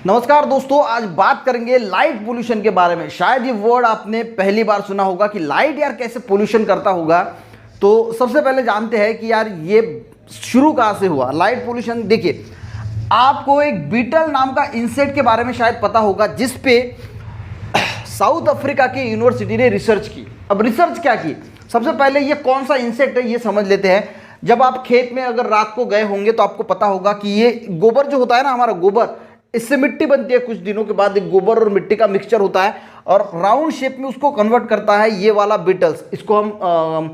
नमस्कार दोस्तों, आज बात करेंगे लाइट पोल्यूशन के बारे में। शायद ये वर्ड आपने पहली बार सुना होगा कि लाइट यार कैसे पोल्यूशन करता होगा। तो सबसे पहले जानते हैं कि यार ये शुरू कहाँ से हुआ लाइट पोल्यूशन। देखिए, आपको एक बीटल नाम का इंसेक्ट के बारे में शायद पता होगा, जिस पे साउथ अफ्रीका की यूनिवर्सिटी ने रिसर्च की। अब रिसर्च क्या की, सबसे पहले ये कौन सा इंसेक्ट है ये समझ लेते हैं। जब आप खेत में अगर रात को गए होंगे तो आपको पता होगा कि ये गोबर जो होता है ना, हमारा गोबर, इससे मिट्टी बनती है। कुछ दिनों के बाद एक गोबर और मिट्टी का मिक्सचर होता है और राउंड शेप में उसको कन्वर्ट करता है ये वाला बीटल्स। इसको हम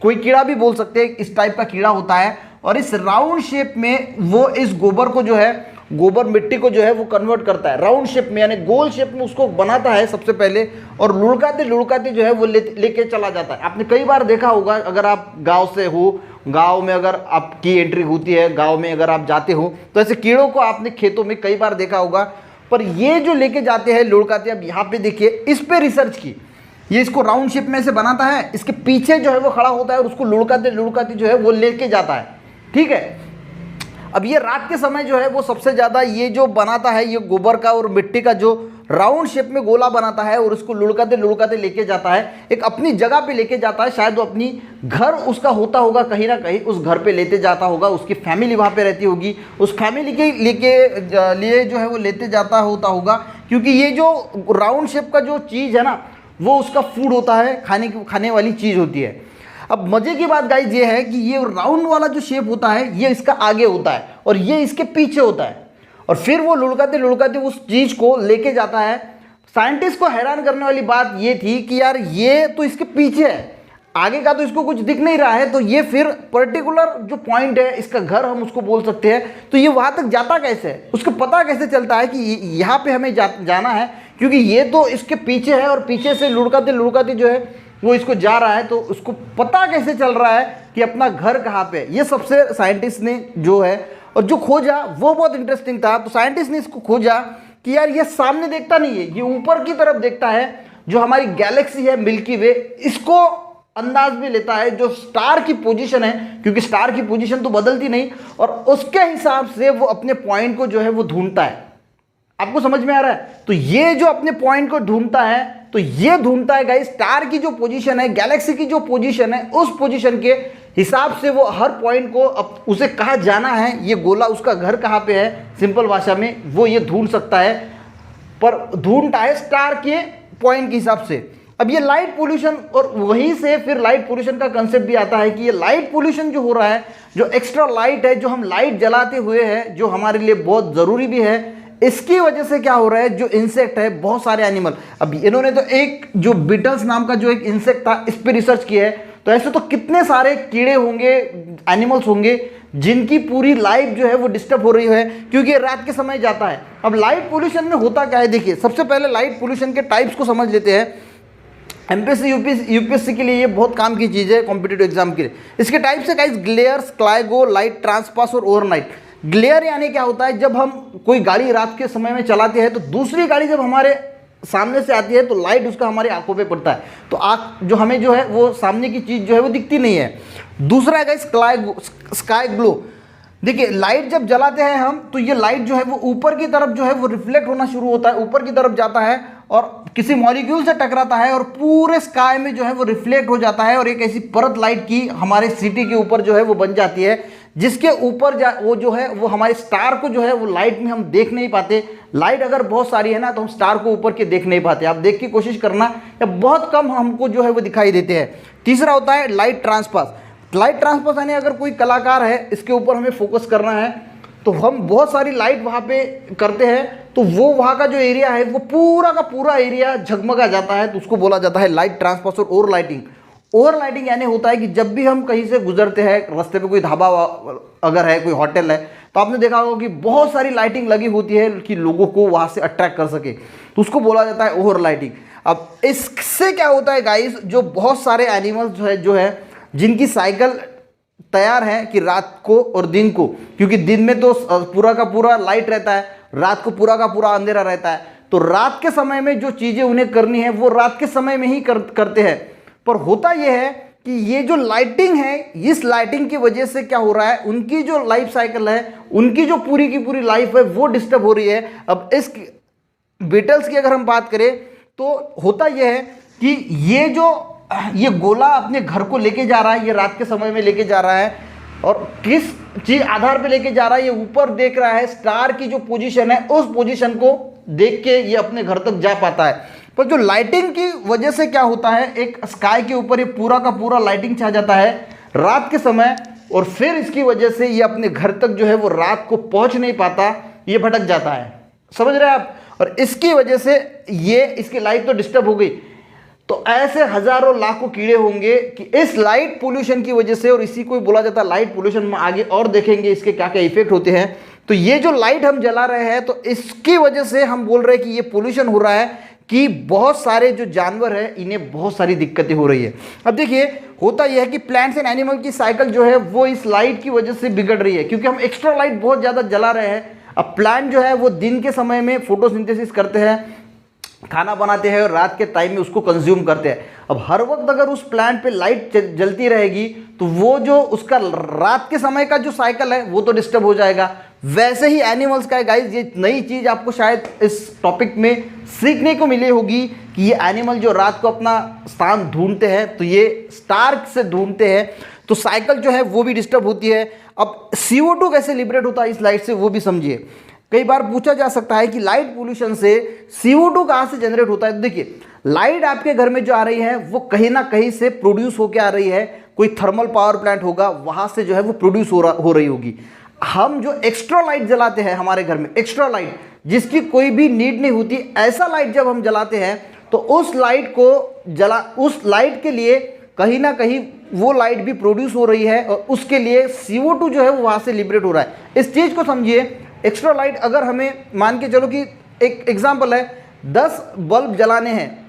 कोई कीड़ा भी बोल सकते हैं, इस टाइप का कीड़ा होता है। और इस राउंड शेप में वो इस गोबर को जो है, गोबर मिट्टी को जो है वो कन्वर्ट करता है राउंड शेप में, यानी गोल शेप में उसको बनाता है सबसे पहले, और लुढ़काते लुढ़काते जो है वो लेके चला जाता है। आपने कई बार देखा होगा, अगर आप गांव से हो, गांव में अगर आपकी एंट्री होती है, गांव में अगर आप जाते हो तो ऐसे कीड़ों को आपने खेतों में कई बार देखा होगा। पर ये जो लेके जाते हैं लुढ़काते, अब यहाँ पे देखिए, इस पे रिसर्च की। ये इसको राउंड शेप में से बनाता है, इसके पीछे जो है वो खड़ा होता है और उसको लुढ़काते लुढ़काते जो है वो लेके जाता है। ठीक है, अब ये रात के समय जो है वो सबसे ज़्यादा ये जो बनाता है, ये गोबर का और मिट्टी का जो राउंड शेप में गोला बनाता है और उसको लुढ़काते लुढ़काते लेके जाता है, एक अपनी जगह पे लेके जाता है। शायद वो अपनी घर उसका होता होगा कहीं ना कहीं, उस घर पे लेते जाता होगा, उसकी फैमिली वहाँ पे रहती होगी, उस फैमिली के लिए जो है वो लेते जाता होगा, क्योंकि ये जो राउंड शेप का जो चीज़ है ना, वो उसका फूड होता है, खाने वाली चीज़ होती है। अब मजे की बात गाइस ये है कि ये राउंड वाला जो शेप होता है ये इसका आगे होता है और ये इसके पीछे होता है, और फिर वो लुढ़काते लुढ़काते उस चीज को लेके जाता है। साइंटिस्ट को हैरान करने वाली बात ये थी कि यार ये तो इसके पीछे है, आगे का तो इसको कुछ दिख नहीं रहा है, तो ये फिर पर्टिकुलर जो पॉइंट है, इसका घर हम उसको बोल सकते हैं, तो ये वहां तक जाता कैसे है, उसको पता कैसे चलता है कि यहाँ पे हमें जाना है, क्योंकि ये तो इसके पीछे है और पीछे से लुढ़काते लुढ़काते जो है वो इसको जा रहा है, तो उसको पता कैसे चल रहा है कि अपना घर कहाँ पे है। ये सबसे साइंटिस्ट ने जो है और जो खोजा वो बहुत इंटरेस्टिंग था। तो साइंटिस्ट ने इसको खोजा कि यार ये सामने देखता नहीं है, ये ऊपर की तरफ देखता है। जो हमारी गैलेक्सी है मिल्की वे, इसको अंदाज भी लेता है, जो स्टार की पोजीशन है, क्योंकि स्टार की पोजीशन तो बदलती नहीं, और उसके हिसाब से वो अपने पॉइंट को जो है वो ढूंढता है। आपको समझ में आ रहा है? तो ये जो अपने पॉइंट को ढूंढता है, तो ये ढूंढता है गाइस स्टार की जो पोजीशन है, गैलेक्सी की जो पोजीशन है, उस पोजीशन के हिसाब से वो हर पॉइंट को उसे कहाँ जाना है, ये गोला उसका घर कहाँ पे है, सिंपल भाषा में वो ये ढूंढ सकता है, पर ढूंढता है स्टार के पॉइंट के हिसाब से। अब ये लाइट पोल्यूशन, और वहीं से फिर लाइट पोल्यूशन का कंसेप्ट भी आता है कि ये लाइट पोल्यूशन जो हो रहा है, जो एक्स्ट्रा लाइट है, जो हम लाइट जलाते हुए है, जो हमारे लिए बहुत ज़रूरी भी है, इसकी वजह से क्या हो रहा है, जो इंसेक्ट है, बहुत सारे एनिमल, अब इन्होंने तो एक जो बीटल्स नाम का जो एक इंसेक्ट था इस पे रिसर्च किया है, तो ऐसे तो कितने सारे कीड़े होंगे, एनिमल्स होंगे, जिनकी पूरी लाइफ जो है वो डिस्टर्ब हो रही है, क्योंकि रात के समय जाता है। अब लाइट पोल्यूशन में होता क्या है, देखिए, सबसे पहले लाइट पोल्यूशन के टाइप्स को समझ लेते हैं। एमपीएससी यूपीएससी के लिए ये बहुत काम की चीज़ है, कॉम्पिटिटिव एग्जाम के लिए। इसके टाइप्स है गाइस, ग्लेयर, क्लाइगो, लाइट ट्रांसपास और ओवरनाइट। ग्लेयर यानी क्या होता है, जब हम कोई गाड़ी रात के समय में चलाते हैं तो दूसरी गाड़ी जब हमारे सामने से आती है तो लाइट उसका हमारी आंखों पे पड़ता है, तो आँख जो हमें जो है वो सामने की चीज़ जो है वो दिखती नहीं है। दूसरा है स्काई ग्लो। देखिए, लाइट जब जलाते हैं हम, तो ये लाइट जो है वो ऊपर की तरफ जो है वो रिफ्लेक्ट होना शुरू होता है, ऊपर की तरफ जाता है और किसी मॉलिक्यूल से टकराता है और पूरे स्काई में जो है वो रिफ्लेक्ट हो जाता है, और एक ऐसी परत लाइट की हमारे सिटी के ऊपर जो है वो बन जाती है, जिसके ऊपर वो जो है वो हमारे स्टार को जो है वो लाइट में हम देख नहीं पाते। लाइट अगर बहुत सारी है ना, तो हम स्टार को ऊपर के देख नहीं पाते। आप देख की कोशिश करना, या बहुत कम हमको जो है वो दिखाई देते हैं। तीसरा होता है लाइट ट्रांसपास। लाइट ट्रांसपास यानी अगर कोई कलाकार है, इसके ऊपर हमें फोकस करना है, तो हम बहुत सारी लाइट वहाँ पे करते हैं, तो वो वहाँ का जो एरिया है वो पूरा का पूरा एरिया झगमगा जाता है, तो उसको बोला जाता है लाइट ट्रांसपास। और ओवर लाइटिंग, ओवर लाइटिंग यानी होता है कि जब भी हम कहीं से गुजरते हैं, रास्ते पे कोई ढाबा अगर है, कोई होटल है, तो आपने देखा होगा कि बहुत सारी लाइटिंग लगी होती है कि लोगों को वहाँ से अट्रैक्ट कर सके, तो उसको बोला जाता है ओवर लाइटिंग। अब इससे क्या होता है गाइस, जो बहुत सारे एनिमल्स जो है जिनकी साइकिल तैयार है कि रात को और दिन को, क्योंकि दिन में तो पूरा का पूरा लाइट रहता है, रात को पूरा का पूरा अंधेरा रहता है, तो रात के समय में जो चीज़ें उन्हें करनी है वो रात के समय में ही करते हैं। पर होता यह है कि ये जो लाइटिंग है, इस लाइटिंग की वजह से क्या हो रहा है, उनकी जो लाइफ साइकिल है, उनकी जो पूरी की पूरी लाइफ है वो डिस्टर्ब हो रही है। अब इस बीटल्स की अगर हम बात करें तो होता यह है कि ये गोला अपने घर को लेके जा रहा है, ये रात के समय में लेके जा रहा है, और किस चीज आधार पे लेके जा रहा है, ये ऊपर देख रहा है, स्टार की जो पोजीशन है उस पोजीशन को देख के ये अपने घर तक जा पाता है। पर जो लाइटिंग की वजह से क्या होता है, एक स्काई के ऊपर ये पूरा का पूरा लाइटिंग छा जाता है रात के समय, और फिर इसकी वजह से ये अपने घर तक जो है वो रात को पहुंच नहीं पाता, ये भटक जाता है। समझ रहे हैं आप? और इसकी वजह से ये इसकी लाइफ तो डिस्टर्ब हो गई। तो ऐसे हजारों लाखों कीड़े होंगे कि इस लाइट पोल्यूशन की वजह से, और इसी को बोला जाता है लाइट पोल्यूशन, में आगे और देखेंगे इसके क्या क्या इफेक्ट होते हैं। तो ये जो लाइट हम जला रहे हैं, तो इसकी वजह से हम बोल रहे हैं कि ये पोल्यूशन हो रहा है, कि बहुत सारे जो जानवर है इन्हें बहुत सारी दिक्कतें हो रही है। अब देखिए होता यह है कि प्लांट्स एंड एनिमल की साइकिल जो है वो इस लाइट की वजह से बिगड़ रही है, क्योंकि हम एक्स्ट्रा लाइट बहुत ज़्यादा जला रहे हैं। अब प्लांट जो है वो दिन के समय में फोटोसिंथेसिस करते हैं, खाना बनाते हैं, और रात के टाइम में उसको कंज्यूम करते हैं। अब हर वक्त अगर उस प्लांट पे लाइट जलती रहेगी तो वो जो उसका रात के समय का जो साइकिल है वो तो डिस्टर्ब हो जाएगा। वैसे ही एनिमल्स का है गाइस, ये नई चीज आपको शायद इस टॉपिक में सीखने को मिली होगी कि ये एनिमल जो रात को अपना स्थान ढूंढते हैं, तो ये स्टार से ढूंढते हैं, तो साइकिल जो है वो भी डिस्टर्ब होती है। अब CO2 कैसे लिबरेट होता है इस लाइट से, वो भी समझिए। कई बार पूछा जा सकता है कि लाइट पोल्यूशन से CO2 कहाँ से जनरेट होता है। तो देखिए, लाइट आपके घर में जो आ रही है वो कहीं ना कहीं से प्रोड्यूस होकर आ रही है, कोई थर्मल पावर प्लांट होगा, वहां से जो है वो प्रोड्यूस हो रही होगी। हम जो एक्स्ट्रा लाइट जलाते हैं हमारे घर में, एक्स्ट्रा लाइट जिसकी कोई भी नीड नहीं होती, ऐसा लाइट जब हम जलाते हैं तो उस लाइट के लिए कहीं ना कहीं वो लाइट भी प्रोड्यूस हो रही है, और उसके लिए CO2 जो है वो वहां से लिबरेट हो रहा है। इस चीज को समझिए। एक्स्ट्रा लाइट अगर हमें मान के चलो कि एक एग्जांपल है, 10 बल्ब जलाने हैं,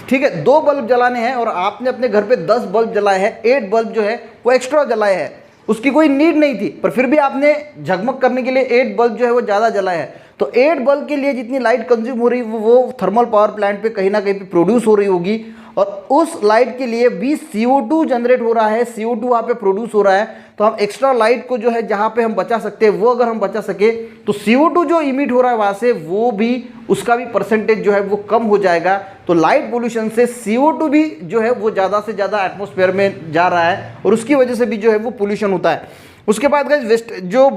ठीक है, 2 बल्ब जलाने हैं, और आपने अपने घर पे 10 बल्ब जलाए हैं, 8 बल्ब जो है वो एक्स्ट्रा जलाए हैं, उसकी कोई नीड नहीं थी, पर फिर भी आपने झगमग करने के लिए 8 बल्ब जो है वो ज़्यादा जलाए हैं। तो 8 बल्ब के लिए जितनी लाइट कंज्यूम हो रही है वो थर्मल पावर प्लांट पे कहीं ना कहीं पे प्रोड्यूस हो रही होगी, और उस लाइट के लिए भी CO2 जनरेट हो रहा है, CO2 वहाँ पे प्रोड्यूस हो रहा है। तो हम एक्स्ट्रा लाइट को जो है जहाँ पे हम बचा सकते हैं, वो अगर हम बचा सके तो CO2 जो इमिट हो रहा है वहाँ से, वो भी उसका भी परसेंटेज जो है वो कम हो जाएगा। तो लाइट पोल्यूशन से CO2 भी जो है वो ज़्यादा से ज़्यादा एटमॉस्फेयर में जा रहा है, और उसकी वजह से भी जो है वो पोल्यूशन होता है। उसके बाद वेस्ट जो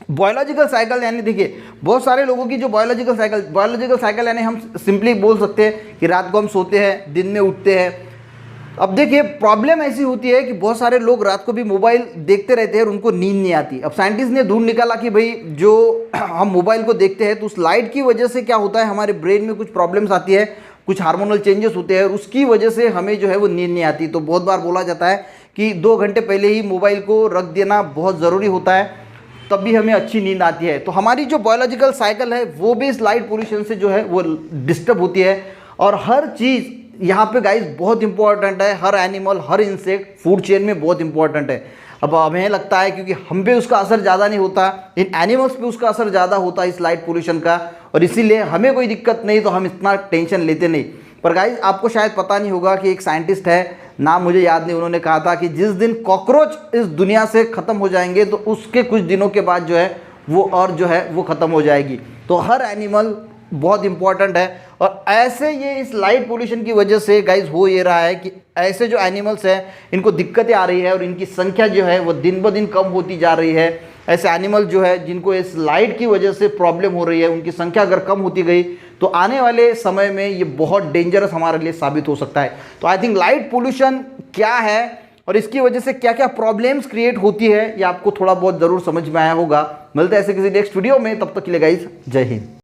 बायोलॉजिकल साइकिल, यानी देखिए बहुत सारे लोगों की जो बायोलॉजिकल साइकिल यानी हम सिंपली बोल सकते हैं कि रात को हम सोते हैं, दिन में उठते हैं। अब देखिए प्रॉब्लम ऐसी होती है कि बहुत सारे लोग रात को भी मोबाइल देखते रहते हैं और उनको नींद नहीं आती। अब साइंटिस्ट ने ढूंढ निकाला कि भाई जो हम मोबाइल को देखते हैं तो उस लाइट की वजह से क्या होता है, हमारे ब्रेन में कुछ प्रॉब्लम्स आती है, कुछ हार्मोनल चेंजेस होते हैं, और उसकी वजह से हमें जो है वो नींद नहीं आती। तो बहुत बार बोला जाता है कि 2 घंटे पहले ही मोबाइल को रख देना बहुत ज़रूरी होता है, तब भी हमें अच्छी नींद आती है। तो हमारी जो बायोलॉजिकल साइकिल है वो भी इस लाइट पोल्यूशन से जो है वो डिस्टर्ब होती है। और हर चीज़ यहाँ पे गाइस बहुत इंपॉर्टेंट है, हर एनिमल, हर इंसेक्ट फूड चेन में बहुत इंपॉर्टेंट है। अब हमें लगता है क्योंकि हम पे उसका असर ज़्यादा नहीं होता, इन एनिमल्स पे उसका असर ज़्यादा होता है इस लाइट पोल्यूशन का, और इसीलिए हमें कोई दिक्कत नहीं, तो हम इतना टेंशन लेते नहीं। पर गाइस आपको शायद पता नहीं होगा कि एक साइंटिस्ट है, नाम मुझे याद नहीं, उन्होंने कहा था कि जिस दिन कॉकरोच इस दुनिया से ख़त्म हो जाएंगे तो उसके कुछ दिनों के बाद जो है वो और जो है वो ख़त्म हो जाएगी। तो हर एनिमल बहुत इंपॉर्टेंट है, और ऐसे ये इस लाइट पोल्यूशन की वजह से गाइस हो ये रहा है कि ऐसे जो एनिमल्स हैं इनको दिक्कतें आ रही है, और इनकी संख्या जो है वो दिन ब दिन कम होती जा रही है। ऐसे एनिमल जो है जिनको इस लाइट की वजह से प्रॉब्लम हो रही है, उनकी संख्या अगर कम होती गई तो आने वाले समय में ये बहुत डेंजरस हमारे लिए साबित हो सकता है। तो आई थिंक लाइट पोल्यूशन क्या है और इसकी वजह से क्या क्या प्रॉब्लम्स क्रिएट होती है, ये आपको थोड़ा बहुत ज़रूर समझ में आया होगा। मिलते हैं ऐसे किसी नेक्स्ट वीडियो में, तब तक के लिए गाइस जय हिंद।